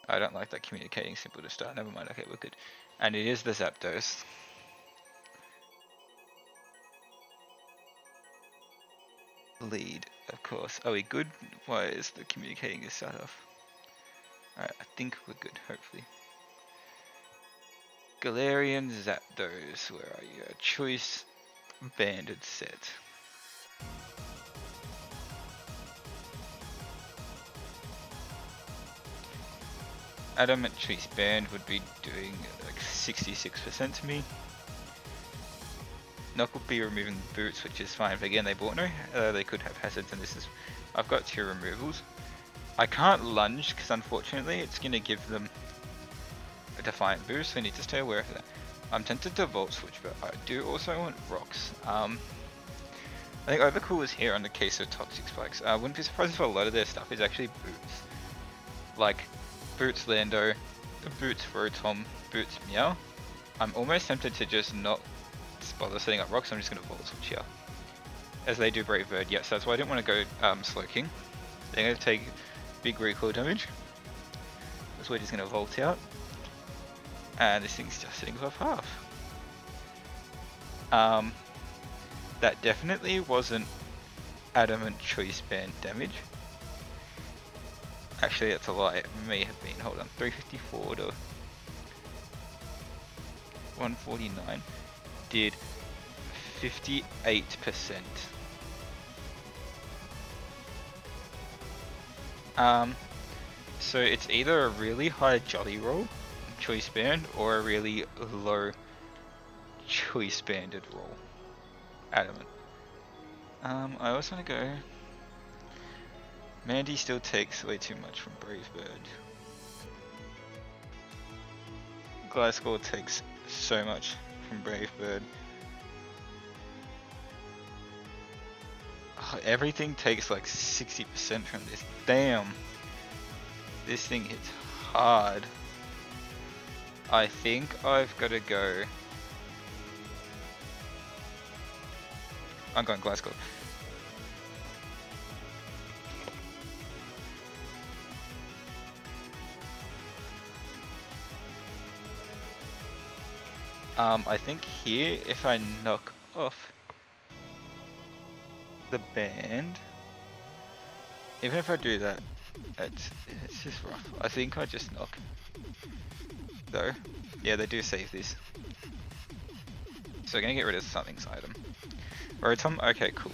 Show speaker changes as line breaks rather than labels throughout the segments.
I don't like that communicating symbol to start. Never mind. Okay, we're good. And it is the Zapdos. Lead, of course. Are we good? Why is the communicating to start off? Alright, I think we're good, hopefully. Galarian Zapdos, where are you? A choice banded set. Adamant Choice Band would be doing like 66% to me. Knock will be removing Boots, which is fine, but again they bought no. They could have hazards, and this is... I've got 2 removals. I can't lunge, because unfortunately it's going to give them a Defiant boost, so I need to stay aware of that. I'm tempted to Volt Switch, but I do also want Rocks. I think Overcool is here on the case of Toxic Spikes. I wouldn't be surprised if a lot of their stuff is actually Boots. Like, Boots Lando, Boots Rotom, Boots Meow. I'm almost tempted to just not bother setting up Rocks, I'm just going to Volt Switch here. As they do Brave Bird, yes, that's why I didn't want to go Slowking. They're going to take big recoil damage. So we're just going to Volt out. And this thing's just sitting above half. That definitely wasn't Adamant Choice Band damage. Actually, that's a lie. It may have been. Hold on. 354 to 149 did 58%. So it's either a really high Jolly Roll choice band or a really low choice banded roll. Adamant. I also want to go. Mandy still takes way too much from Brave Bird. Gliscor takes so much from Brave Bird. Oh, everything takes like 60% from this. Damn. This thing hits hard. I think I've got to go. I'm going Gliscor. I think here, if I knock off the band, even if I do that, it's just rough. I think I just knock. Though, yeah, they do save this. So we're gonna get rid of something's item. Rotom, okay, cool.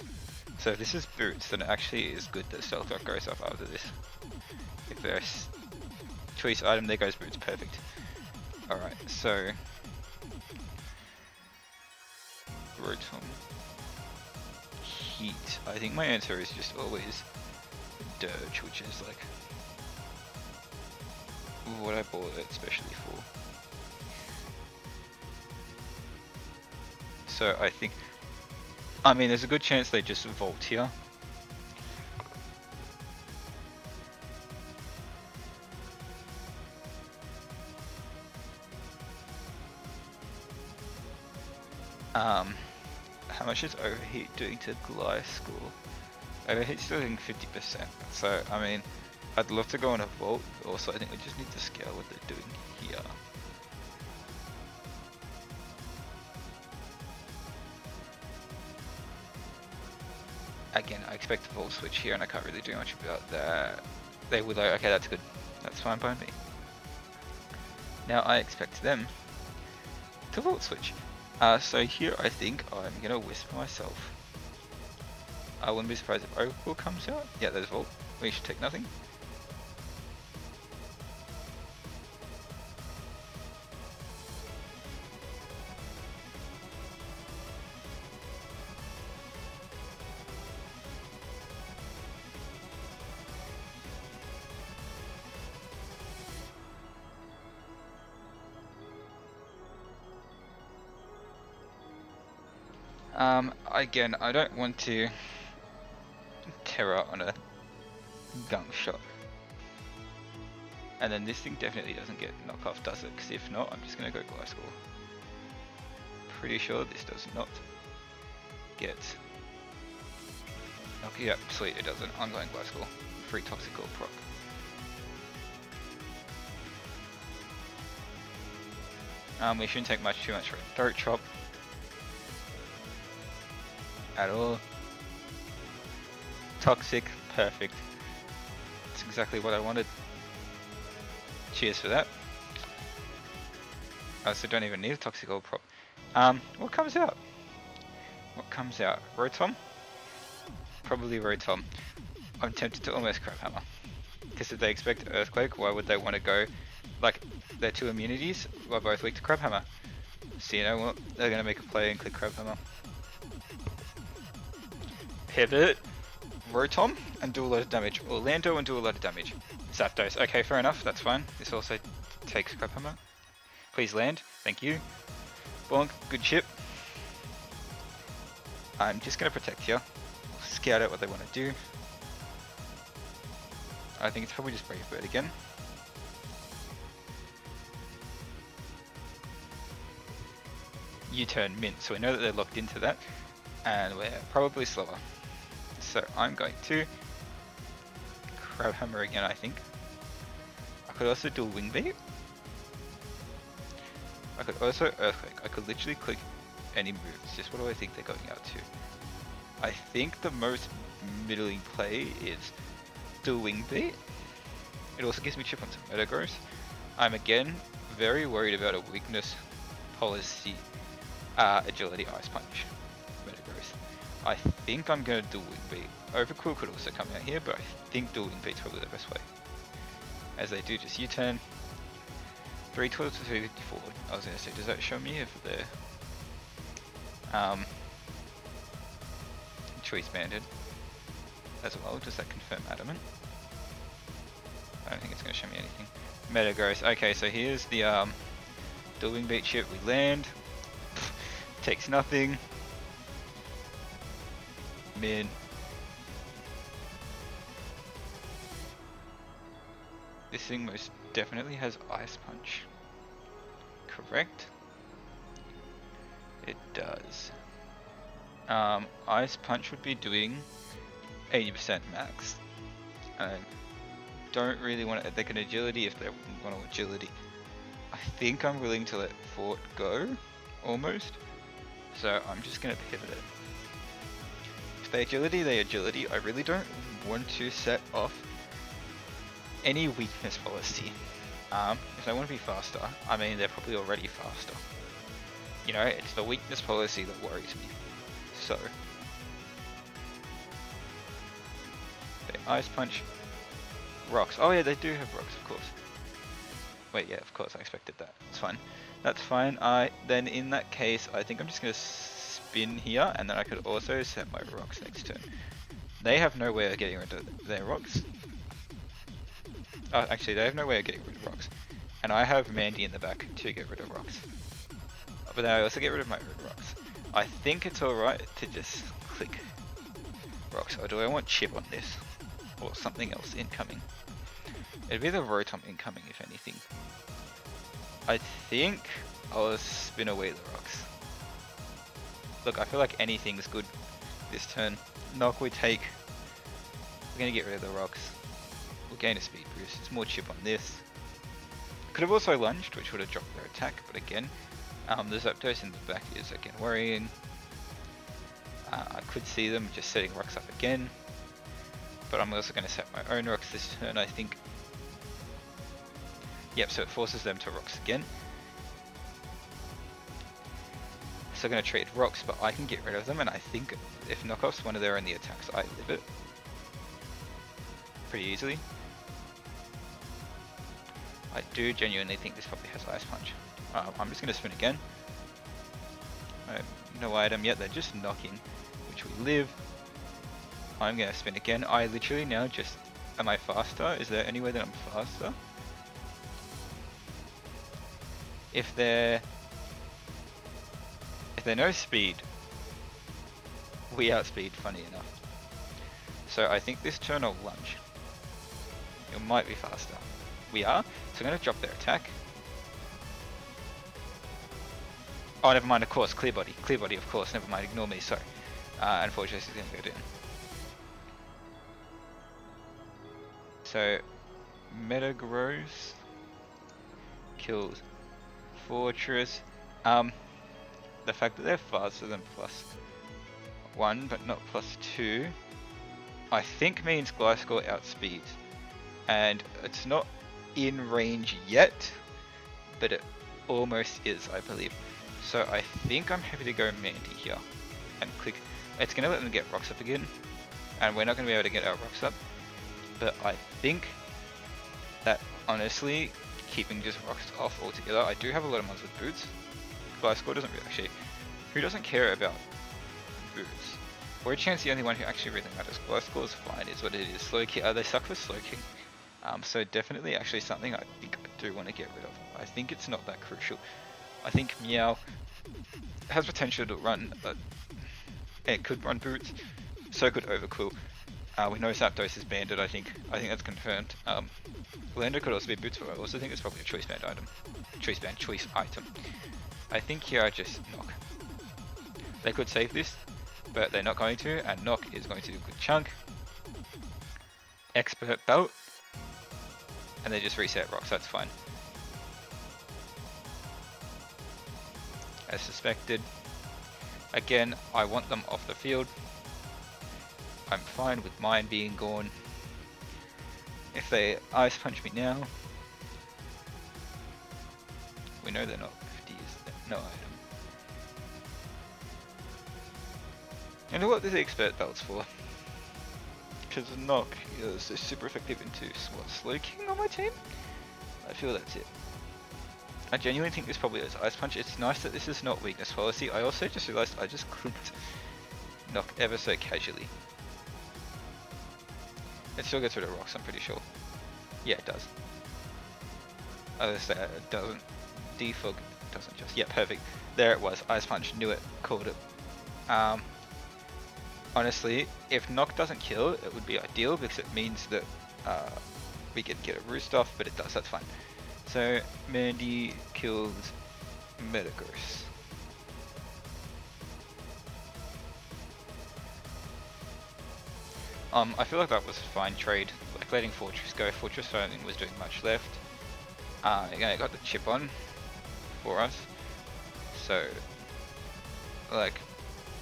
So if this is Boots, then it actually is good that Stealth Rock goes up after this. If there's choice item, there goes Boots, perfect. Alright, so Rotom. Heat. I think my answer is just always Dirge, which is like what I bought it especially for. So I think, I mean, there's a good chance they just Volt here. How much is Overheat doing to Gliscor? Overheat's doing 50%, so I mean, I'd love to go on a Volt, but also I think we just need to scale what they're doing here. Again, I expect a Volt Switch here and I can't really do much about that. They would though, okay, that's good. That's fine by me. Now I expect them to Volt Switch. So here I think I'm gonna Whisper myself. I wouldn't be surprised if Overcool comes out. Yeah, there's Volt. We should take nothing. Again, I don't want to Tera on a gunk shot. And then this thing definitely doesn't get knockoff, does it? Because if not, I'm just going to go Gliscor. Pretty sure this does not get knock. Yeah, sweet, it doesn't. I'm going Gliscor. Free Toxic or proc. We shouldn't take too much for a throat chop at all. Toxic, perfect. That's exactly what I wanted. Cheers for that. I also don't even need a toxic gold prop. What comes out? What comes out? Rotom? Probably Rotom. I'm tempted to almost Crab Hammer. Because if they expect Earthquake, why would they want to go, like, their two immunities are both weak to Crab Hammer. So you know what, they're going to make a play and click Crab Hammer. Pivot, Rotom, and do a lot of damage. Or Lando and do a lot of damage. Zapdos, okay, fair enough, that's fine. This also takes Crab Hammer. Please land, thank you. Bonk, good chip. I'm just going to protect here. Scout out what they want to do. I think it's probably just Brave Bird again. U-turn mint, so we know that they're locked into that, and we're probably slower. So I'm going to Crab Hammer again, I think. I could also do Wing Beat. I could also Earthquake. I could literally click any moves. Just what do I think they're going out to? I think the most middling play is do Wing Beat. It also gives me chip on some Metagross. I'm again very worried about a weakness policy. Agility Ice Punch. Metagross. I think I'm going to do Wing Beat. Overcool could also come out here, but I think do Wing Beat is probably the best way. As they do just U-turn. 312 to 354. I was going to say, does that show me if they're choice banded as well? Does that confirm adamant? I don't think it's going to show me anything. Metagross. Okay, so here's the Wing Beat chip. We land. Takes nothing. Mid. This thing most definitely has Ice Punch. Correct? It does. Ice Punch would be doing 80% max. I don't really want to. They can agility if they want to agility. I think I'm willing to let Fort go, almost. So I'm just going to pivot it. If they agility, they agility. I really don't want to set off any weakness policy. If they want to be faster, I mean they're probably already faster. You know, it's the weakness policy that worries me. So they Ice Punch, Rocks. Oh yeah, they do have Rocks, of course. Wait, yeah, of course, I expected that. It's fine. That's fine. Then in that case, I think I'm just gonna spin here, and then I could also set my Rocks next turn. They have no way of getting rid of their Rocks. Actually, they have no way of getting rid of Rocks. And I have Mandy in the back to get rid of Rocks. But then I also get rid of my own Rocks. I think it's alright to just click Rocks. Or do I want Chip on this? Or something else incoming? It'd be the Rotom incoming, if anything. I think I'll spin away the Rocks. Look, I feel like anything's good this turn. Knock, we take. We're gonna get rid of the Rocks. We'll gain a speed boost. It's more chip on this. Could have also lunged, which would have dropped their attack, but again, the Zapdos in the back is again worrying. I could see them just setting Rocks up again, but I'm also going to set my own Rocks this turn, I think. Yep, so it forces them to Rocks again. So I'm going to trade Rocks, but I can get rid of them, and I think if knockoffs one of their only attacks, I live it pretty easily. I do genuinely think this probably has Ice Punch. I'm just going to spin again. No item yet, they're just knocking, which we live. I'm going to spin again. I literally now just... Am I faster? Is there any way that I'm faster? If they're no speed, we outspeed, funny enough. So I think this turn I'll lunge. It might be faster. We are. So I'm going to drop their attack. Oh, never mind, of course, clear body. Clear body, of course, never mind, ignore me, sorry. Unfortunately, it's going to go down. So, Metagross kills Fortress. The fact that they're faster than +1 but not +2, I think means Gliscor outspeeds. And it's not in range yet, but it almost is, I believe. So I think I'm happy to go Mandy here and click. It's going to let them get rocks up again, and we're not going to be able to get our rocks up. But I think that honestly, keeping just rocks off altogether. I do have a lot of mods with boots. Gliscor doesn't really actually. Who doesn't care about boots? Or a chance the only one who actually really matters. Gliscor is fine, is what it is. Slowking, they suck for Slowking. So definitely actually something I think I do want to get rid of. I think it's not that crucial. I think Meow has potential to run, but it could run boots. So could Overcool. We know Zapdos is banded, I think. I think that's confirmed. Lander could also be boots, but I also think it's probably a choice band item. Choice item. I think here I just knock. They could save this, but they're not going to, and knock is going to do a good chunk. Expert belt. And they just reset rocks, that's fine. As suspected. Again, I want them off the field. I'm fine with mine being gone. If they Ice Punch me now, we know they're not 50s, no item. You know what, there's the expert belts for? Because knock is super effective into what, Slowking on my team? I feel that's it. I genuinely think this probably is Ice Punch. It's nice that this is not weakness policy. I also just realized I just couldn't knock ever so casually. It still gets rid of rocks, I'm pretty sure. Yeah, it does. I was say it doesn't. Defog doesn't just. Yeah, perfect. There it was. Ice Punch. Knew it. Called it. Honestly, if knock doesn't kill, it would be ideal because it means that we can get a roost off, but it does. That's fine. So Mandy kills Metagross. I feel like that was a fine trade, like letting Fortress go. Fortress I don't think was doing much left. Again, it got the chip on for us, so like,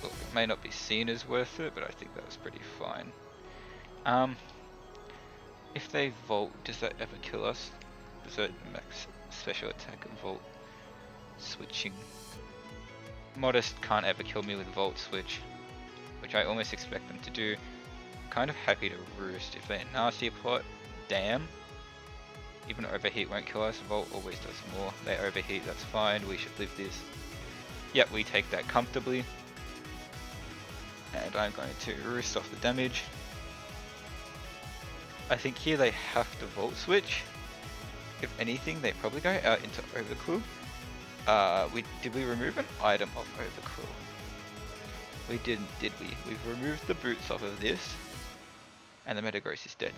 look, it may not be seen as worth it, but I think that was pretty fine. If they Volt, does that ever kill us? Does that max special attack and Volt switching? Modest can't ever kill me with Volt switch, which I almost expect them to do. Kind of happy to roost if they're nasty plot. Damn. Even overheat won't kill us. Volt always does more. They overheat, that's fine. We should live this. Yep, we take that comfortably. And I'm going to roost off the damage. I think here they have to Volt switch. If anything, they probably go out into Overcool. Did we remove an item off Overcool? We didn't, did we? We've removed the boots off of this. And the Metagross is dead.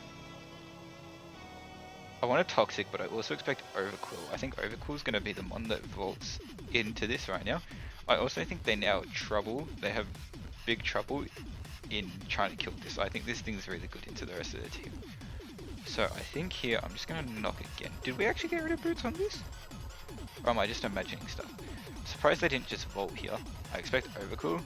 I want a Toxic, but I also expect Overcool. I think Overcool is going to be the one that vaults into this right now. I also think they now trouble. They have big trouble in trying to kill this. I think this thing's really good into the rest of the team. So I think here I'm just going to knock again. Did we actually get rid of boots on this? Or am I just imagining stuff? I'm surprised they didn't just vault here. I expect Overcool.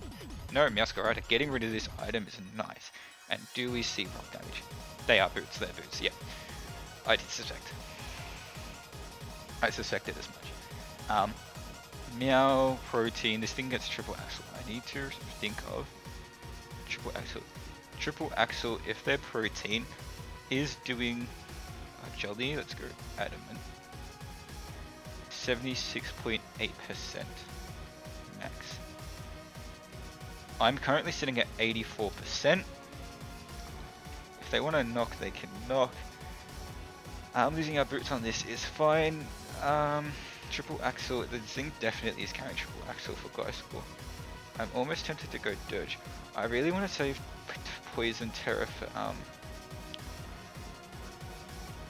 No, Meowscarada. Getting rid of this item is nice. And do we see rock damage? They are boots, they're boots, yeah. I did suspect. I suspected as much. Meow, Protein, this thing gets triple axle. I need to think of triple axle. Triple axle, if their Protein is doing a Jolly, let's go Adamant. 76.8% max. I'm currently sitting at 84%. If they want to knock, they can knock. Losing our boots on this is fine. Triple axle, the thing definitely is carrying triple axle for Gliscor. I'm almost tempted to go Dirge. I really want to save Poison Tera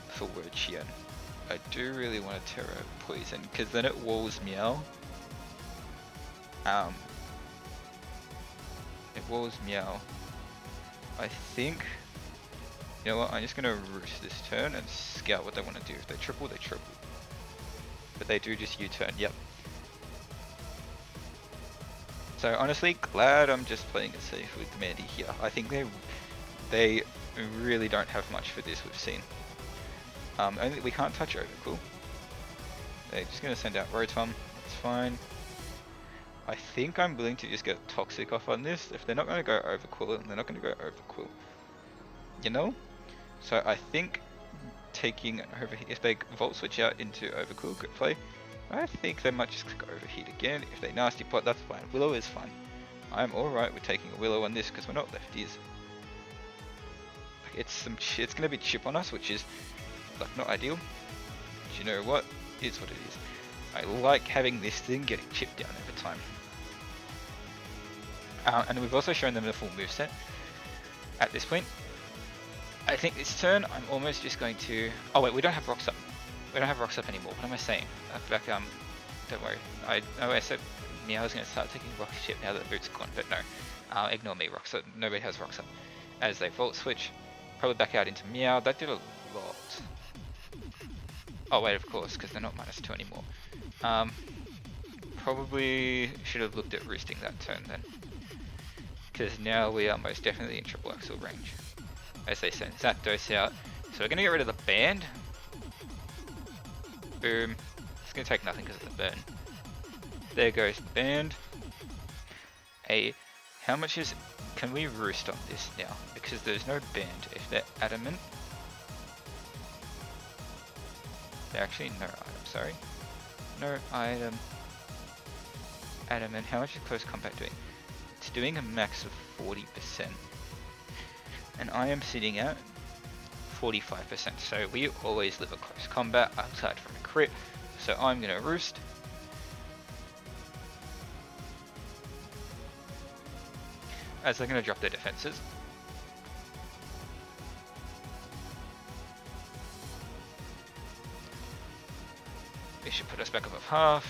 for Wurchian. I do really want to Tera Poison, because then it walls Meow. It walls Meow. I think, you know what, I'm just going to roost this turn and scout what they want to do. If they triple, they triple. but they do just U-turn, yep. So honestly, glad I'm just playing it safe with Mandy here. I think they really don't have much for this we've seen. Only we can't touch Overcool. They're just gonna send out Rotom, that's fine. I think I'm willing to just get Toxic off on this. If they're not gonna go Overcool, they're not gonna go Overcool. You know? So I think taking Overheat, if they Volt Switch out into Overcool, good play. I think they might just click Overheat again. If they Nasty Pot, that's fine. Willow is fine. I'm alright with taking a Willow on this because we're not lefties. It's gonna be chip on us, which is like not ideal. But you know what? It's what it is. I like having this thing getting chipped down over time. And we've also shown them the full moveset at this point. I think this turn I'm almost just going to... Oh wait, we don't have Rocks Up. We don't have Rocks Up anymore. What am I saying? Don't worry. I said Meow's going to start taking Rock Chip now that the boot's gone, but no. Ignore me, Rocks Up. Nobody has Rocks Up. As they Volt Switch, probably back out into Meow. That did a lot. Oh wait, of course, because they're not -2 anymore. Probably should have looked at roosting that turn then. Because now we are most definitely in triple axle range. As they send Zapdos out. So we're going to get rid of the band. Boom. It's going to take nothing because of the burn. There goes the band. How much is... Can we roost on this now? Because there's no band. If they're adamant... They're actually no item, sorry. No item. Adamant. How much is close combat doing? It's doing a max of 40%. And I am sitting at 45%. So we always live a close combat outside from a crit. So I'm going to roost. As they're going to drop their defenses. They should put us back above half.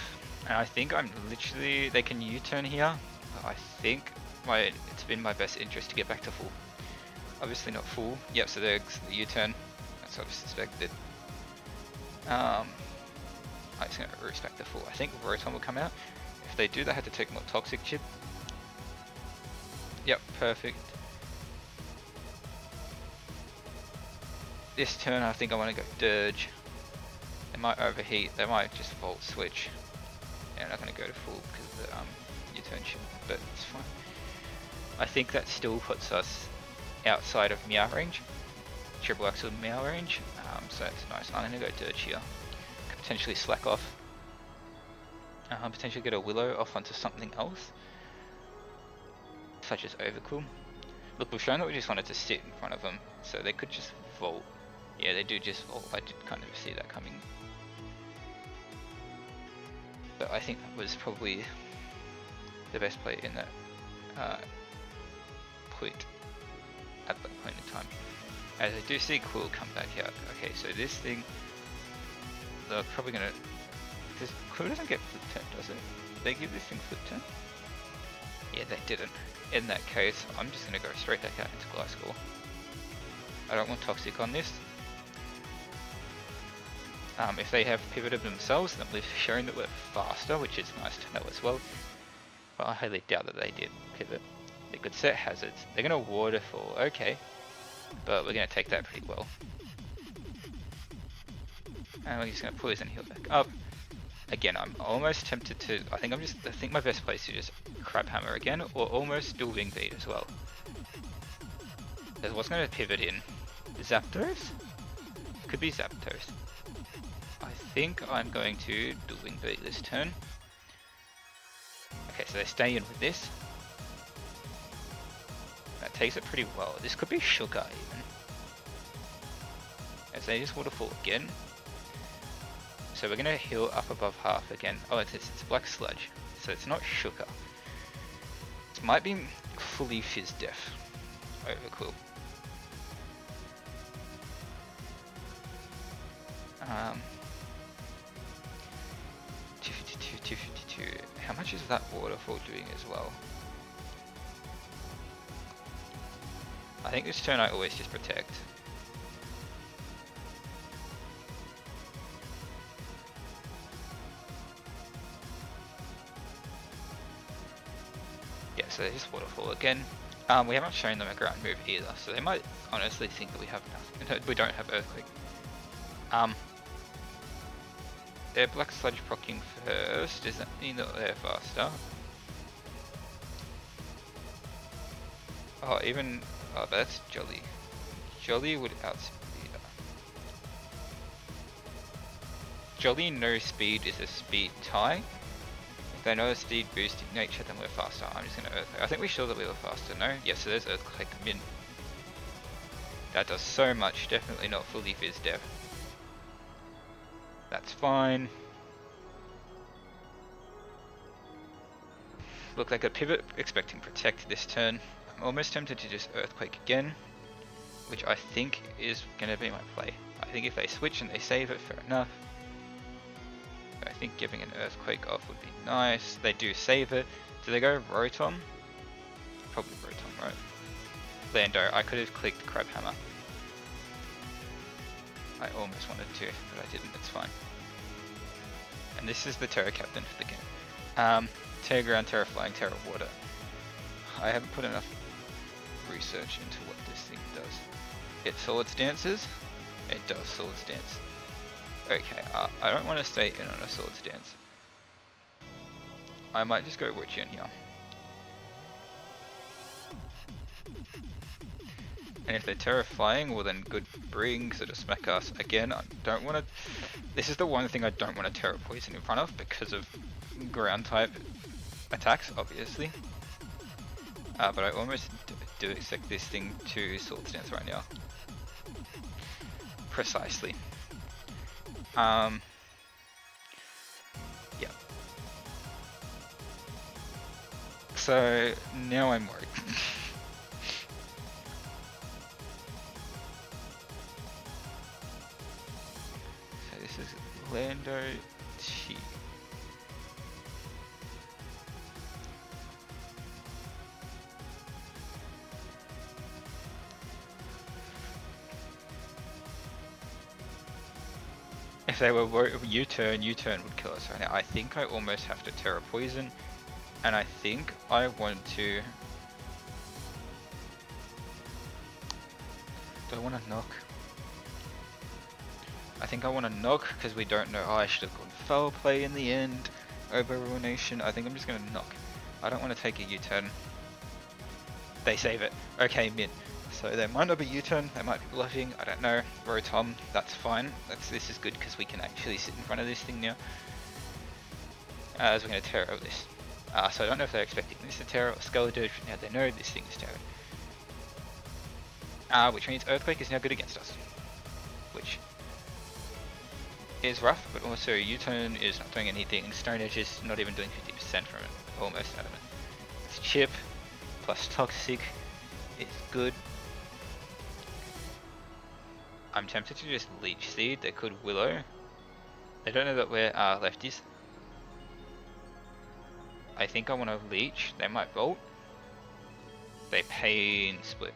And I think I'm literally... They can U-turn here. But I think it's been my best interest to get back to full. Obviously not full. Yep, so there's the U-turn. That's what I suspected. I'm just going to roost back to full. I think Rotom will come out. If they do, they have to take more Toxic Chip. Yep, perfect. This turn I think I want to go Dirge. They might overheat, they might just Volt Switch. Yeah, I'm not going to go to full because of the U-turn chip, but it's fine. I think that still puts us outside of Meow range. Triple Axle Meow range, so it's nice. I'm going to go Dirge here. Could potentially slack off. Potentially get a Willow off onto something else. Such as Overcool. Look, we've shown that we just wanted to sit in front of them, so they could just Volt. Yeah, they do just Volt. I did kind of see that coming. But I think that was probably the best play in that point at that point in time. As I do see Quill come back out. Okay, so this thing, they're probably gonna. Because Quill doesn't get flip turn, does it? Did they give this thing flip turn? Yeah, they didn't. In that case, I'm just gonna go straight back out into Gliscor. I don't want Toxic on this. If they have pivoted themselves, then we've shown that we're faster, which is nice to know as well. But I highly doubt that they did pivot. They could set hazards. They're gonna Waterfall, okay. But we're gonna take that pretty well. And we're just gonna Poison Heal back up. Again, I'm almost tempted to. I think my best place is just Crab Hammer again, or almost Dual Wing Beat as well. Because what's going to pivot in? Zapdos? Could be Zapdos. I think I'm going to Dual Wing Beat this turn. Okay, so they stay in with this. That takes it pretty well. This could be Sugar even. As they just Waterfall again. So we're going to heal up above half again. Oh, it's Black Sludge, so it's not Sugar. This might be fully Fizz Def. Overcool. Um, 252, 252. How much is that Waterfall doing as well? I think this turn I always just Protect. so they just waterfall again. We haven't shown them a ground move either, so they might honestly think that we have nothing. We don't have Earthquake. They're Black Sludge proccing first. Does that mean that they're faster? Oh, even... Oh, that's Jolly. Jolly would outspeed her. Jolly no speed is a speed tie. If they know a speed boosting nature, then we're faster. I'm just going to Earthquake. I think we saw that we were faster, no? Yeah, so there's Earthquake min. That does so much. Definitely not fully Fizz Dev. That's fine. Look like a pivot, expecting Protect this turn. I'm almost tempted to just Earthquake again, which I think is going to be my play. I think if they switch and they save it, fair enough. I think giving an Earthquake off would be nice. They do save it. Do they go Rotom? Probably Rotom, right? Lando, I could have clicked Crab Hammer. I almost wanted to, but I didn't, it's fine. And this is the Tera captain for the game. Tera Ground, Tera Flying, Tera Water. I haven't put enough research into what this thing does. It Swords Dances? It does Swords Dance. Okay, I don't want to stay in on a Swords Dance. I might just go Witchy in here. And if they're terrifying, well then good bring, so to smack us again. I don't want to... This is the one thing I don't want to Terra Poison in front of because of ground type attacks, obviously. But I almost do expect this thing to Swords Dance right now. Precisely. Yeah. So now I'm worried. So this is Lando T. If they were U-turn would kill us right now. I think I almost have to Terra Poison, and I think I want to... Do I want to knock? I think I want to knock because we don't know. Oh, I should have gone foul play in the end over Ruination. I think I'm just going to knock. I don't want to take a U-turn. They save it. Okay, mid. So they might not be U-turn, they might be bluffing, I don't know. Rotom, that's fine. This is good because we can actually sit in front of this thing now. As we're going to Terra this. So I don't know if they're expecting this to Terra or Skeleton. Now they know this thing is Terra. Which means Earthquake is now good against us. Which is rough, but also U-turn is not doing anything. Stone Edge is not even doing 50% from it. Almost out of it. It's Chip plus Toxic is good. I'm tempted to just Leech Seed. They could Willow. They don't know that we're lefties. I think I want to Leech. They might Bolt. They Pain Split.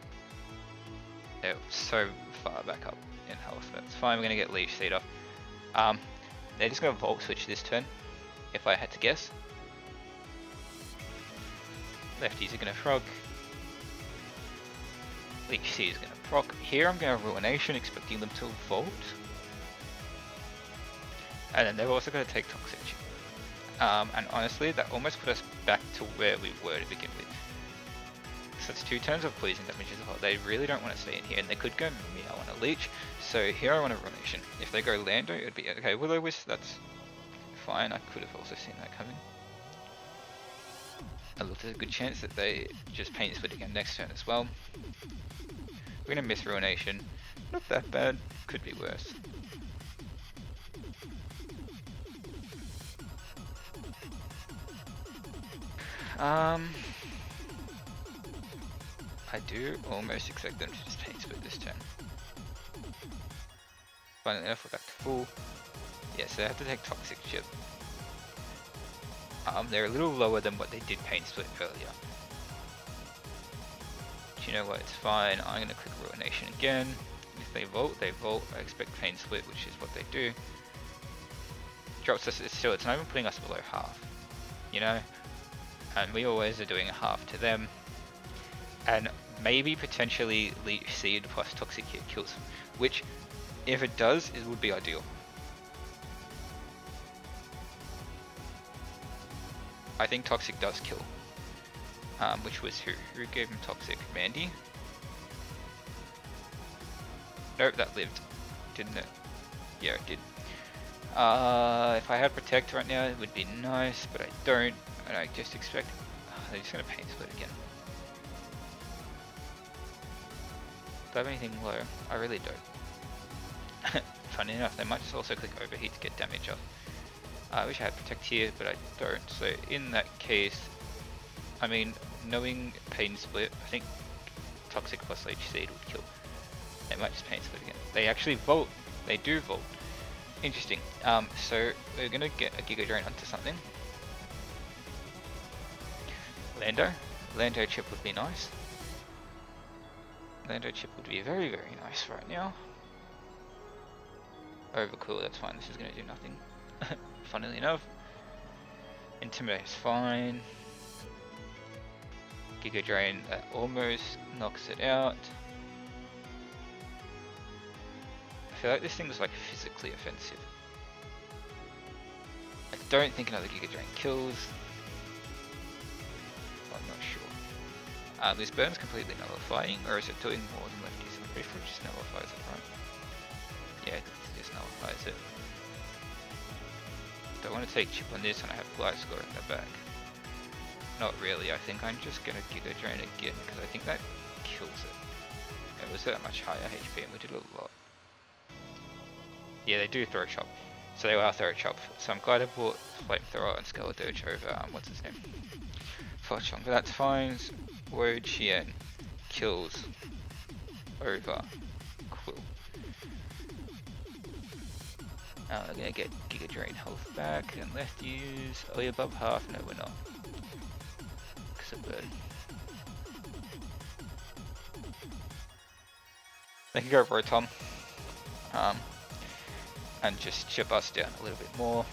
They're so far back up in health. That's fine. We're going to get Leech Seed off. They're just going to Volt Switch this turn, if I had to guess. Lefties are going to Frog. Leech Seed is going to proc. Here I'm going to Ruination, expecting them to Volt. And then they're also going to take Toxic. And honestly, that almost put us back to where we were to begin with. So it's 2 turns of poison damage as well. They really don't want to stay in here, and they could go Meow on a Leech. So here I want a Ruination. If they go Lando, it would be okay. Will-O-Wisp, that's fine. I could have also seen that coming. I looked at a good chance that they just Pain Split again next turn as well. We're gonna miss Ruination. Not that bad. Could be worse. I do almost expect them to just Pain Split this turn. Finally enough, we're back to full. Yes, they have to take Toxic Chip. They're a little lower than what they did Pain Split earlier. But you know what, it's fine. I'm going to click Ruination again. If they Volt, they Volt. I expect Pain Split, which is what they do. Drops us, it's not even putting us below half. You know? and we always are doing a half to them, and maybe potentially Leech Seed plus Toxic Hit kills them, which if it does, it would be ideal. I think Toxic does kill. Which was who? Who gave him Toxic? Mandy? Nope, that lived. Didn't it? Yeah, it did. If I had Protect right now, it would be nice, but I don't. And I just expect... they're just going to Pain Split again. Do I have anything low? I really don't. Funny enough, they might just also click Overheat to get damage off. I wish I had Protect here, but I don't. So in that case, I mean, knowing Pain Split, I think Toxic plus Leech Seed would kill. They might just Pain Split again. They actually Volt. They do Volt. Interesting. So we're gonna get a Giga Drain onto something. Lando chip would be nice. Lando chip would be very, very nice right now. Overcool, that's fine. This is gonna do nothing. Funnily enough. Intimidate is fine. Giga Drain, that almost knocks it out. I feel like this thing is like physically offensive. I don't think another Giga Drain kills. I'm not sure. This burn's completely nullifying, or is it doing more than lefties? I'm pretty sure it just nullifies it, right? Yeah, it just nullifies it. Do I want to take chip on this and I have Gliscor in the back? Not really, I think I'm just gonna Giga Drain again, because I think that kills it. It was at a much higher HP and we did a lot. Yeah, they do Throw Chop. So they are Throw Chop. So I'm glad I bought Flamethrower and Skeledirge over, what's his name? Fletchong, but that's fine. Wo Chien kills over Quill. We're gonna get Giga Drain health back and lefties. Are we above half? No, we're not. Because of Bird. They can go Rotom. And just chip us down a little bit more.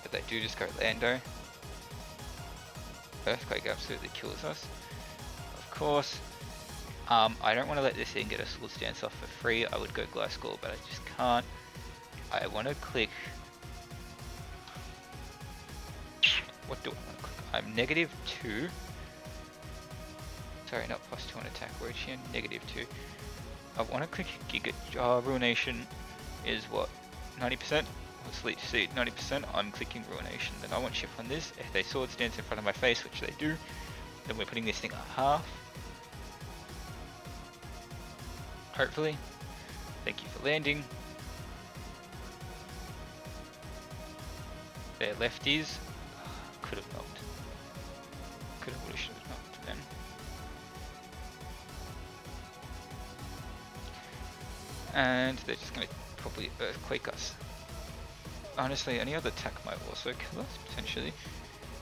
But they do just go Lando. Earthquake absolutely kills us. Of course. I don't want to let this thing get a Swords Dance off for free. I would go Gliscor, but I just can't. I want to click... What do I want to click? I'm -2. Sorry, not +2 on attack. Rochian, -2. I want to click Giga... Ruination is what? 90%? What's Leech Seed? 90%? I'm clicking Ruination. Then I want chip on this. If they Swords Dance in front of my face, which they do, then we're putting this thing at half. Hopefully. Thank you for landing. Their lefties could have knocked. Could have, would have, should have knocked then. And they're just going to probably Earthquake us. Honestly, any other attack might also kill us, potentially.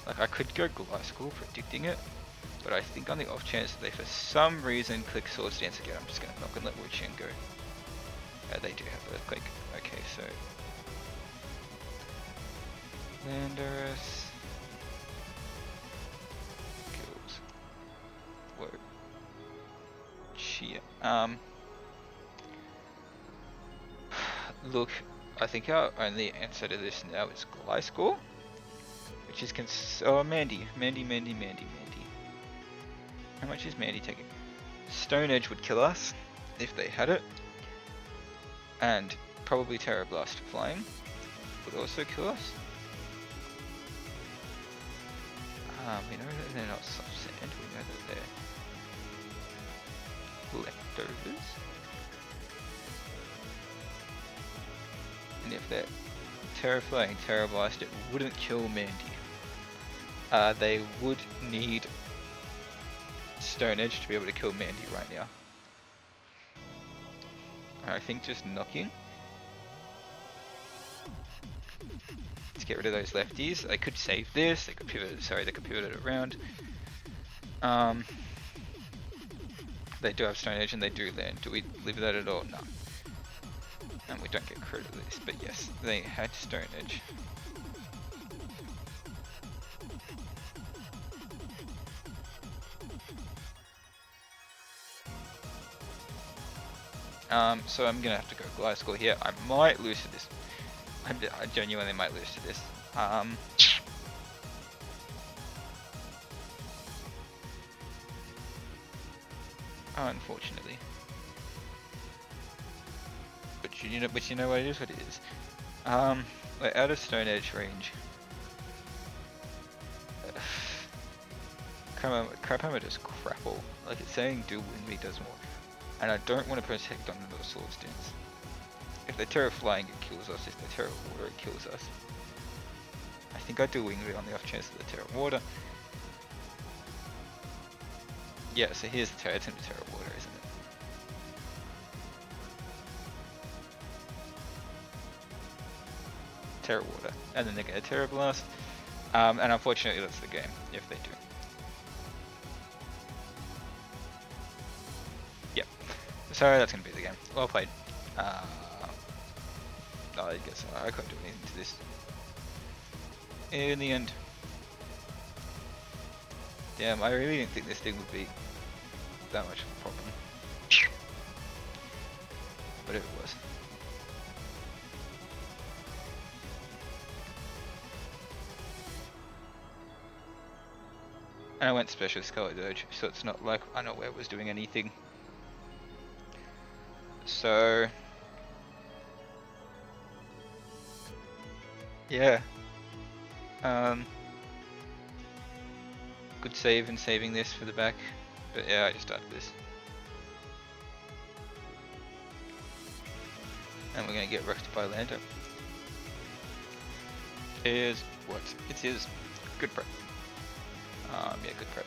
Like, I could go Gliscor predicting it, but I think on the off chance that they for some reason click Swords Dance again, I'm just not gonna let Wuqian go. They do have Earthquake. Okay, so Landorus kills Wuqian. Look, I think our only answer to this now is Gliscor, which is Mandy. How much is Mandy taking? Stone Edge would kill us if they had it, and probably Tera Blast Flying would also kill us. We know that they're not soft sand. We know that they're leftovers. And if they're Tera Flying, Tera Blast, it wouldn't kill Mandy. They would need Stone Edge to be able to kill Mandy right now. I think just knocking. Let's get rid of those lefties. They could save this. They could pivot. Sorry, they could pivot it around. They do have Stone Edge and they do land. Do we live that at all? No. And we don't get credit of this, but yes, they had Stone Edge. So I'm gonna have to go Gliscor here. I might lose to this. I genuinely might lose to this. Unfortunately. But you know what it is? What it is. We're out of Stone Edge range. Craphammer does crapple. Like it's saying do win me does more. And I don't want to protect on another Swords Dance. If they're Terra Flying it kills us, if they're Terra Water it kills us. I think I do Wingly on the off chance of the Terra Water. Yeah, so here's the Terra, it's gonna be Terra Water, isn't it? Terra Water. And then they get a Terra Blast. And unfortunately that's the game, if they do. Yep. So that's gonna be the game. Well played. I guess I can't do anything to this. In the end. Damn, I really didn't think this thing would be that much of a problem. But it was. And I went Special Skelly Dirge, so it's not like Unaware was doing anything. So yeah. Good save and saving this for the back. But yeah, I just started this. And we're gonna get wrecked by Lando. Is what it is. Good prep. Yeah, good prep.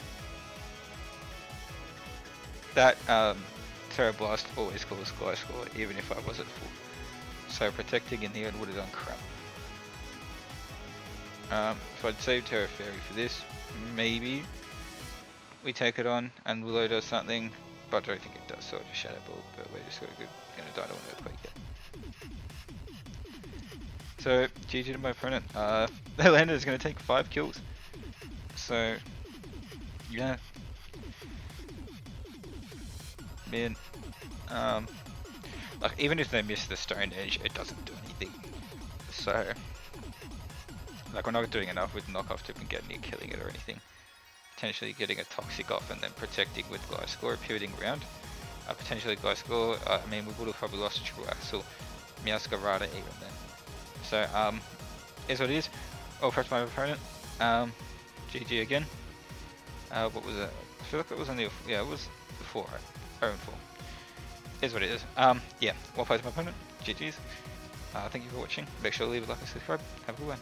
That Terra Blast always calls Gliscor, even if I was at full. So protecting in the end would have done crap. If I'd save Terra Fairy for this, maybe we take it on and Willow does something, but I don't think it does, so I'll just Shadow Ball, but we're just gonna die to an Earthquake yet. So, GG to my opponent. Lando's gonna take 5 kills. So, yeah. Man. Like, even if they miss the Stone Edge, it doesn't do anything. So, like, we're not doing enough with knockoff to get near killing it or anything. Potentially getting a Toxic off and then protecting with Gliscor, pivoting around. Potentially Gliscor, I mean, we would have probably lost a Triple Axle, Meowscarada even then. So, is what it is. I'll press my opponent. GG again. What was it? I feel like it was only, yeah, it was 4, right? 0-4. Is what it is. Yeah, well played to my opponent. GG's. Thank you for watching. Make sure to leave a like and subscribe. Have a good one.